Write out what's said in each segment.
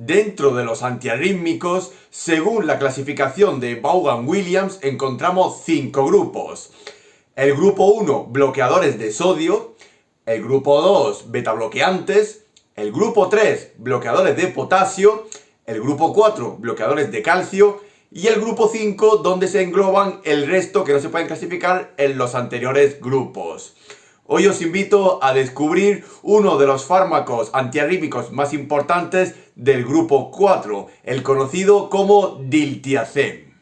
Dentro de los antiarrítmicos, según la clasificación de Vaughan-Williams, encontramos 5 grupos. El grupo 1, bloqueadores de sodio. El grupo 2, betabloqueantes. El grupo 3, bloqueadores de potasio. El grupo 4, bloqueadores de calcio. Y el grupo 5, donde se engloban el resto que no se pueden clasificar en los anteriores grupos. Hoy os invito a descubrir uno de los fármacos antiarrítmicos más importantes del grupo 4, el conocido como diltiazem.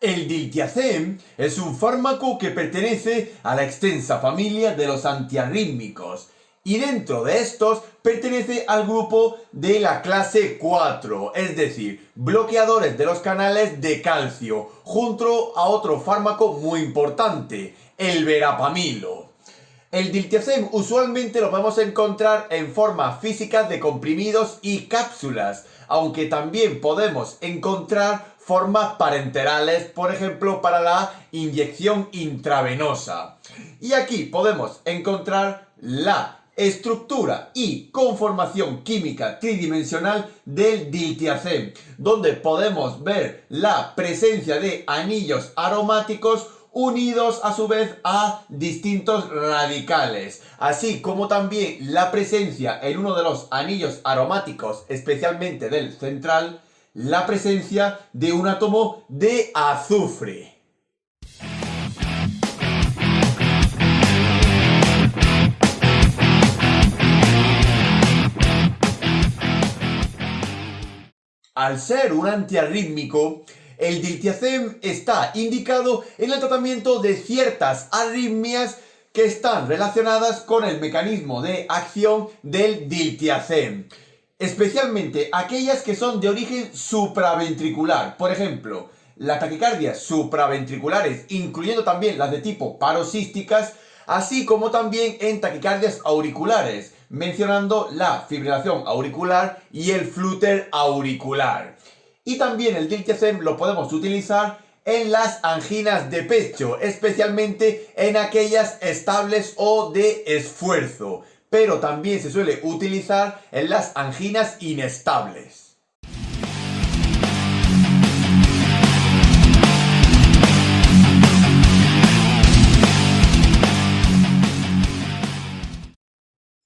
El diltiazem es un fármaco que pertenece a la extensa familia de los antiarrítmicos y dentro de estos pertenece al grupo de la clase 4, es decir, bloqueadores de los canales de calcio, junto a otro fármaco muy importante, el verapamilo. El diltiazem usualmente lo podemos encontrar en forma física de comprimidos y cápsulas, aunque también podemos encontrar formas parenterales, por ejemplo, para la inyección intravenosa. Y aquí podemos encontrar la estructura y conformación química tridimensional del diltiazem, donde podemos ver la presencia de anillos aromáticos unidos a su vez a distintos radicales, así como también la presencia en uno de los anillos aromáticos, especialmente del central, la presencia de un átomo de azufre. Al ser un antiarrítmico, el diltiazem está indicado en el tratamiento de ciertas arritmias que están relacionadas con el mecanismo de acción del diltiazem, especialmente aquellas que son de origen supraventricular, por ejemplo, las taquicardias supraventriculares, incluyendo también las de tipo paroxísticas, así como también en taquicardias auriculares, mencionando la fibrilación auricular y el flúter auricular. Y también el diltiazem lo podemos utilizar en las anginas de pecho, especialmente en aquellas estables o de esfuerzo, pero también se suele utilizar en las anginas inestables.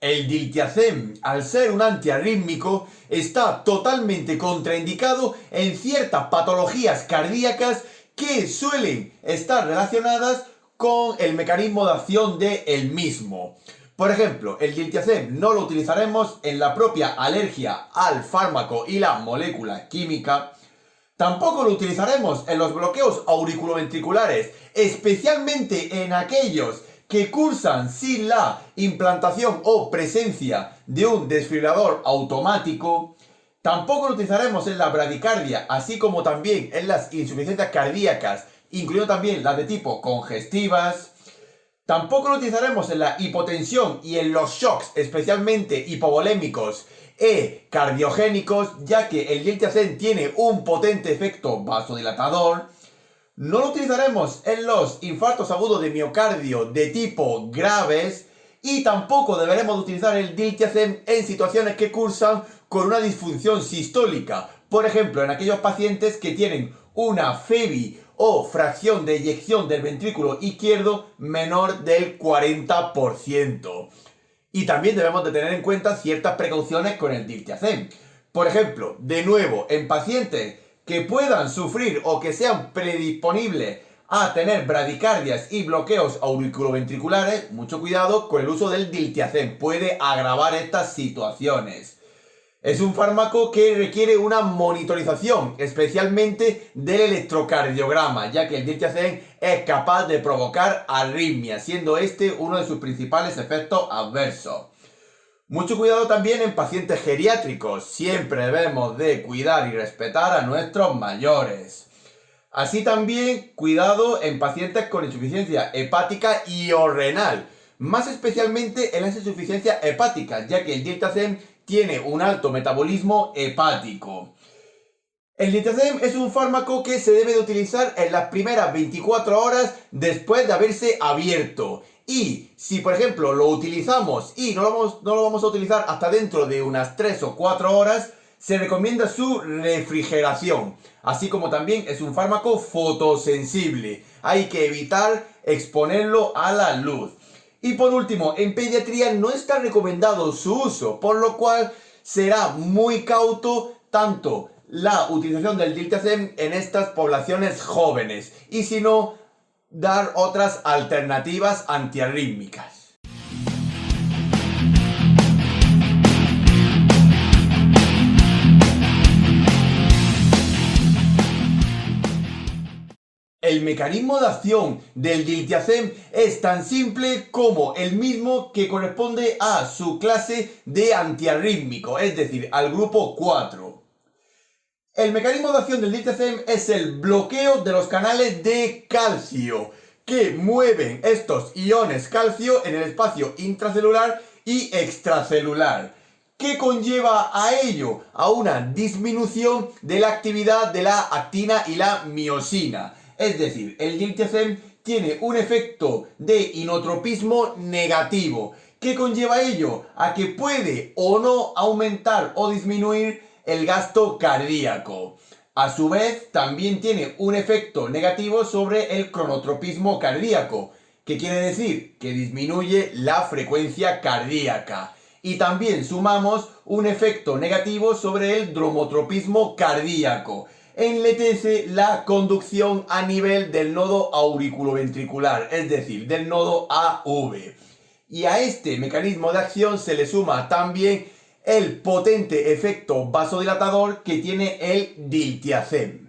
El diltiazem, al ser un antiarrítmico, está totalmente contraindicado en ciertas patologías cardíacas que suelen estar relacionadas con el mecanismo de acción del mismo. Por ejemplo, el diltiazem no lo utilizaremos en la propia alergia al fármaco y la molécula química. Tampoco lo utilizaremos en los bloqueos auriculoventriculares, especialmente en aquellos que cursan sin la implantación o presencia de un desfibrilador automático. Tampoco lo utilizaremos en la bradicardia, así como también en las insuficiencias cardíacas, incluyendo también las de tipo congestivas. Tampoco lo utilizaremos en la hipotensión y en los shocks, especialmente hipovolémicos e cardiogénicos, ya que el diltiazem tiene un potente efecto vasodilatador. No lo utilizaremos en los infartos agudos de miocardio de tipo graves y tampoco deberemos utilizar el diltiazem en situaciones que cursan con una disfunción sistólica, por ejemplo en aquellos pacientes que tienen una FEBI o fracción de eyección del ventrículo izquierdo menor del 40%. Y también debemos de tener en cuenta ciertas precauciones con el diltiazem. Por ejemplo, de nuevo, en pacientes que puedan sufrir o que sean predisponibles a tener bradicardias y bloqueos auriculoventriculares, mucho cuidado con el uso del diltiazem, puede agravar estas situaciones. Es un fármaco que requiere una monitorización, especialmente del electrocardiograma, ya que el diltiazem es capaz de provocar arritmias, siendo este uno de sus principales efectos adversos. Mucho cuidado también en pacientes geriátricos, siempre debemos de cuidar y respetar a nuestros mayores. Así también cuidado en pacientes con insuficiencia hepática y o renal, más especialmente en las insuficiencias hepáticas, ya que el diltiazem tiene un alto metabolismo hepático. El diltiazem es un fármaco que se debe de utilizar en las primeras 24 horas después de haberse abierto. Y si, por ejemplo, lo utilizamos y no lo vamos a utilizar hasta dentro de unas 3 o 4 horas, se recomienda su refrigeración. Así como también es un fármaco fotosensible. Hay que evitar exponerlo a la luz. Y por último, en pediatría no está recomendado su uso, por lo cual será muy cauto tanto la utilización del diltiazem en estas poblaciones jóvenes y si no, dar otras alternativas antiarrítmicas. El mecanismo de acción del diltiazem es tan simple como el mismo que corresponde a su clase de antiarrítmico, es decir, al grupo 4. El mecanismo de acción del diltiazem es el bloqueo de los canales de calcio que mueven estos iones calcio en el espacio intracelular y extracelular. ¿Qué conlleva a ello? A una disminución de la actividad de la actina y la miosina. Es decir, el diltiazem tiene un efecto de inotropismo negativo. ¿Qué conlleva ello? A que puede o no aumentar o disminuir el gasto cardíaco. A su vez, también tiene un efecto negativo sobre el cronotropismo cardíaco. ¿Qué quiere decir? Que disminuye la frecuencia cardíaca. Y también sumamos un efecto negativo sobre el dromotropismo cardíaco. Enletece la conducción a nivel del nodo auriculoventricular, es decir, del nodo AV. Y a este mecanismo de acción se le suma también el potente efecto vasodilatador que tiene el diltiazem.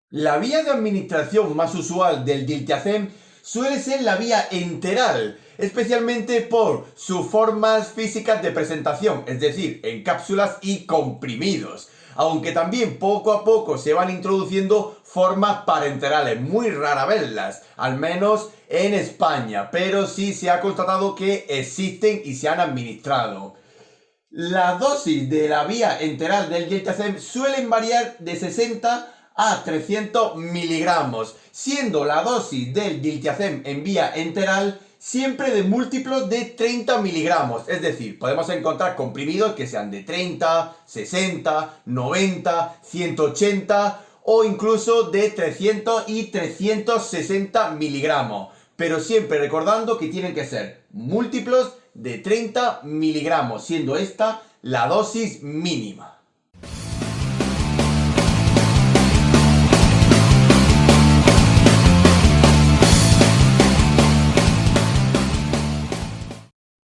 La vía de administración más usual del diltiazem suele ser la vía enteral, especialmente por sus formas físicas de presentación, es decir, en cápsulas y comprimidos. Aunque también poco a poco se van introduciendo formas parenterales, muy rara verlas, al menos en España, pero sí se ha constatado que existen y se han administrado. La dosis de la vía enteral del diltiazem suelen variar de 60 a 300 miligramos, siendo la dosis del diltiazem en vía enteral siempre de múltiplos de 30 miligramos. Es decir, podemos encontrar comprimidos que sean de 30, 60, 90, 180 o incluso de 300 y 360 miligramos. Pero siempre recordando que tienen que ser múltiplos de 30 miligramos, siendo esta la dosis mínima.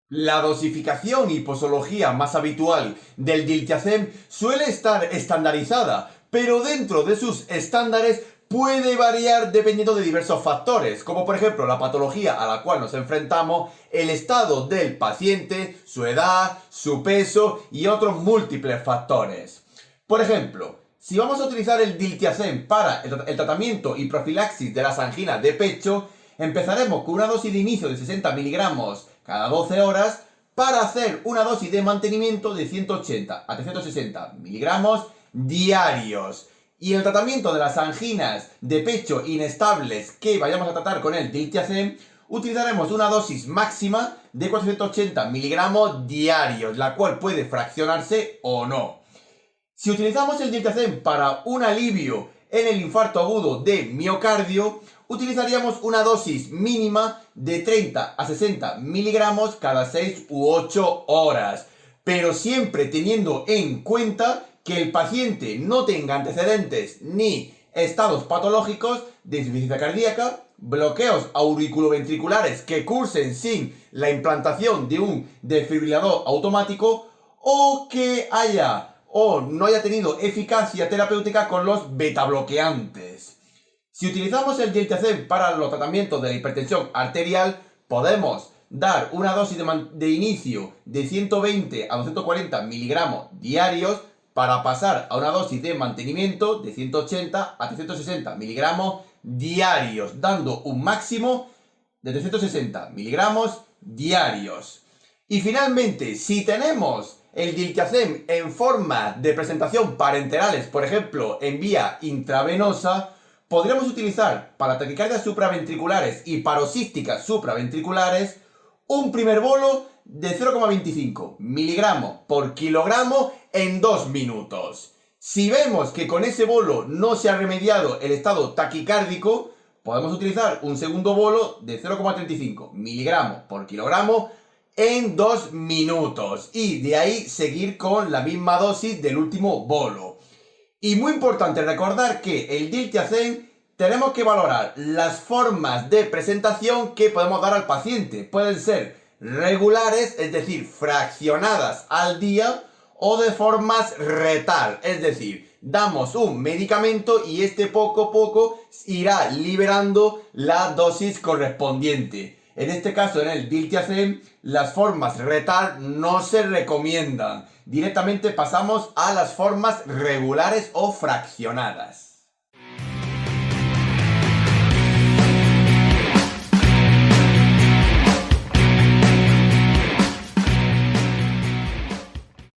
La dosificación y posología más habitual del diltiazem suele estar estandarizada, pero dentro de sus estándares puede variar dependiendo de diversos factores, como por ejemplo la patología a la cual nos enfrentamos, el estado del paciente, su edad, su peso y otros múltiples factores. Por ejemplo, si vamos a utilizar el diltiazem para el tratamiento y profilaxis de las anginas de pecho, empezaremos con una dosis de inicio de 60 miligramos cada 12 horas para hacer una dosis de mantenimiento de 180 a 360 miligramos diarios. Y en el tratamiento de las anginas de pecho inestables que vayamos a tratar con el diltiazem, utilizaremos una dosis máxima de 480 miligramos diarios, la cual puede fraccionarse o no. Si utilizamos el diltiazem para un alivio en el infarto agudo de miocardio, utilizaríamos una dosis mínima de 30 a 60 miligramos cada 6 u 8 horas, pero siempre teniendo en cuenta que el paciente no tenga antecedentes ni estados patológicos de insuficiencia cardíaca, bloqueos auriculoventriculares que cursen sin la implantación de un desfibrilador automático o que haya o no haya tenido eficacia terapéutica con los betabloqueantes. Si utilizamos el diltiazem para los tratamientos de la hipertensión arterial, podemos dar una dosis de inicio de 120 a 240 miligramos diarios para pasar a una dosis de mantenimiento de 180 a 360 miligramos diarios, dando un máximo de 360 miligramos diarios. Y finalmente, si tenemos el diltiazem en forma de presentación parenterales, por ejemplo, en vía intravenosa, podríamos utilizar para taquicardias supraventriculares y paroxísticas supraventriculares un primer bolo de 0,25 miligramos por kilogramo en 2 minutos. Si vemos que con ese bolo no se ha remediado el estado taquicárdico, podemos utilizar un segundo bolo de 0,35 miligramos por kilogramo en 2 minutos. Y de ahí seguir con la misma dosis del último bolo. Y muy importante recordar que el diltiazem tenemos que valorar las formas de presentación que podemos dar al paciente. Pueden ser regulares, es decir, fraccionadas al día, o de formas retal, es decir, damos un medicamento y este poco a poco irá liberando la dosis correspondiente. En este caso, en el diltiazem, las formas retal no se recomiendan. Directamente pasamos a las formas regulares o fraccionadas.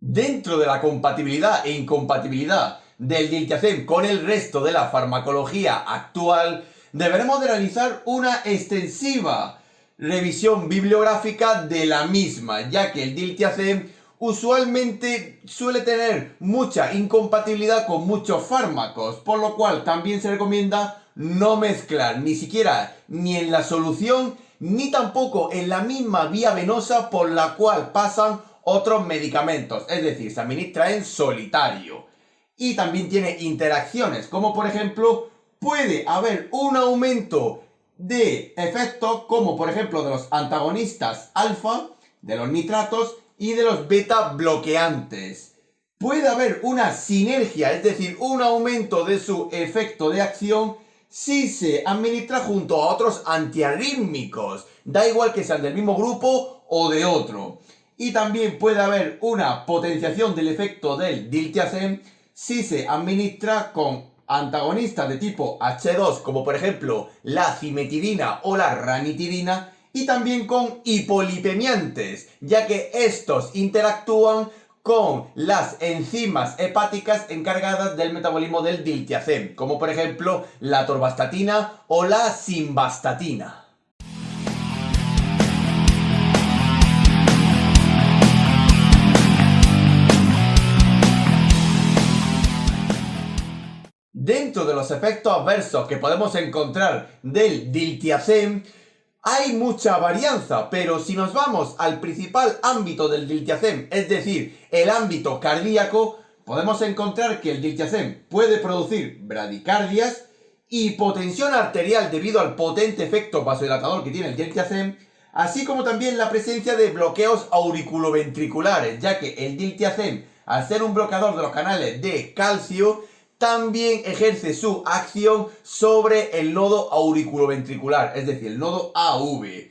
Dentro de la compatibilidad e incompatibilidad del diltiazem con el resto de la farmacología actual, deberemos de realizar una extensiva revisión bibliográfica de la misma, ya que el diltiazem usualmente suele tener mucha incompatibilidad con muchos fármacos, por lo cual también se recomienda no mezclar ni siquiera ni en la solución ni tampoco en la misma vía venosa por la cual pasan otros medicamentos, es decir, se administra en solitario. Y también tiene interacciones, como por ejemplo, puede haber un aumento de efectos, como por ejemplo de los antagonistas alfa, de los nitratos y de los beta bloqueantes. Puede haber una sinergia, es decir, un aumento de su efecto de acción si se administra junto a otros antiarrítmicos, da igual que sean del mismo grupo o de otro. Y también puede haber una potenciación del efecto del diltiazem si se administra con antagonistas de tipo H2, como por ejemplo la cimetidina o la ranitidina, y también con hipolipemiantes, ya que estos interactúan con las enzimas hepáticas encargadas del metabolismo del diltiazem, como por ejemplo la atorvastatina o la simvastatina. Dentro de los efectos adversos que podemos encontrar del diltiazem, hay mucha varianza, pero si nos vamos al principal ámbito del diltiazem, es decir, el ámbito cardíaco, podemos encontrar que el diltiazem puede producir bradicardias, hipotensión arterial debido al potente efecto vasodilatador que tiene el diltiazem, así como también la presencia de bloqueos auriculoventriculares, ya que el diltiazem, al ser un bloqueador de los canales de calcio, también ejerce su acción sobre el nodo auriculoventricular, es decir, el nodo AV.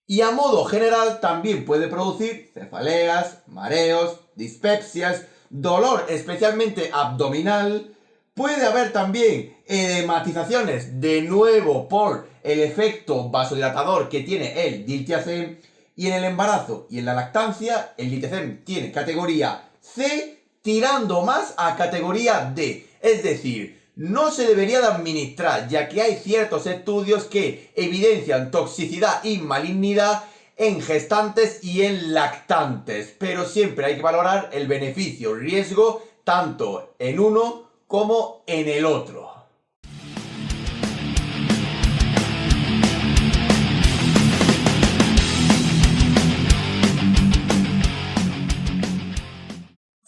Y a modo general también puede producir cefaleas, mareos, dispepsias, dolor especialmente abdominal. Puede haber también edematizaciones, de nuevo por el efecto vasodilatador que tiene el diltiazem. Y en el embarazo y en la lactancia, el diltiazem tiene categoría C, tirando más a categoría D. Es decir, no se debería de administrar, ya que hay ciertos estudios que evidencian toxicidad y malignidad en gestantes y en lactantes, pero siempre hay que valorar el beneficio-riesgo tanto en uno como en el otro.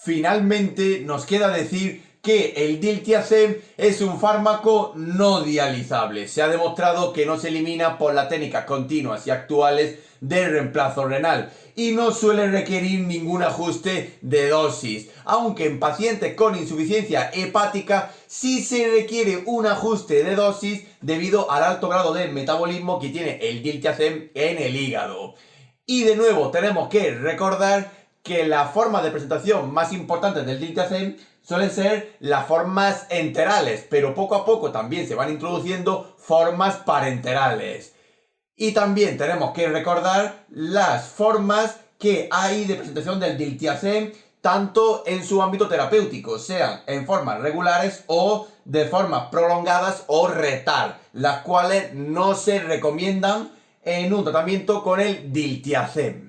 Finalmente, nos queda decir que el diltiazem es un fármaco no dializable. Se ha demostrado que no se elimina por las técnicas continuas y actuales de reemplazo renal y no suele requerir ningún ajuste de dosis, aunque en pacientes con insuficiencia hepática sí se requiere un ajuste de dosis debido al alto grado de metabolismo que tiene el diltiazem en el hígado. Y de nuevo tenemos que recordar que las formas de presentación más importantes del diltiazem suelen ser las formas enterales, pero poco a poco también se van introduciendo formas parenterales. Y también tenemos que recordar las formas que hay de presentación del diltiazem, tanto en su ámbito terapéutico, sean en formas regulares o de formas prolongadas o retar, las cuales no se recomiendan en un tratamiento con el diltiazem.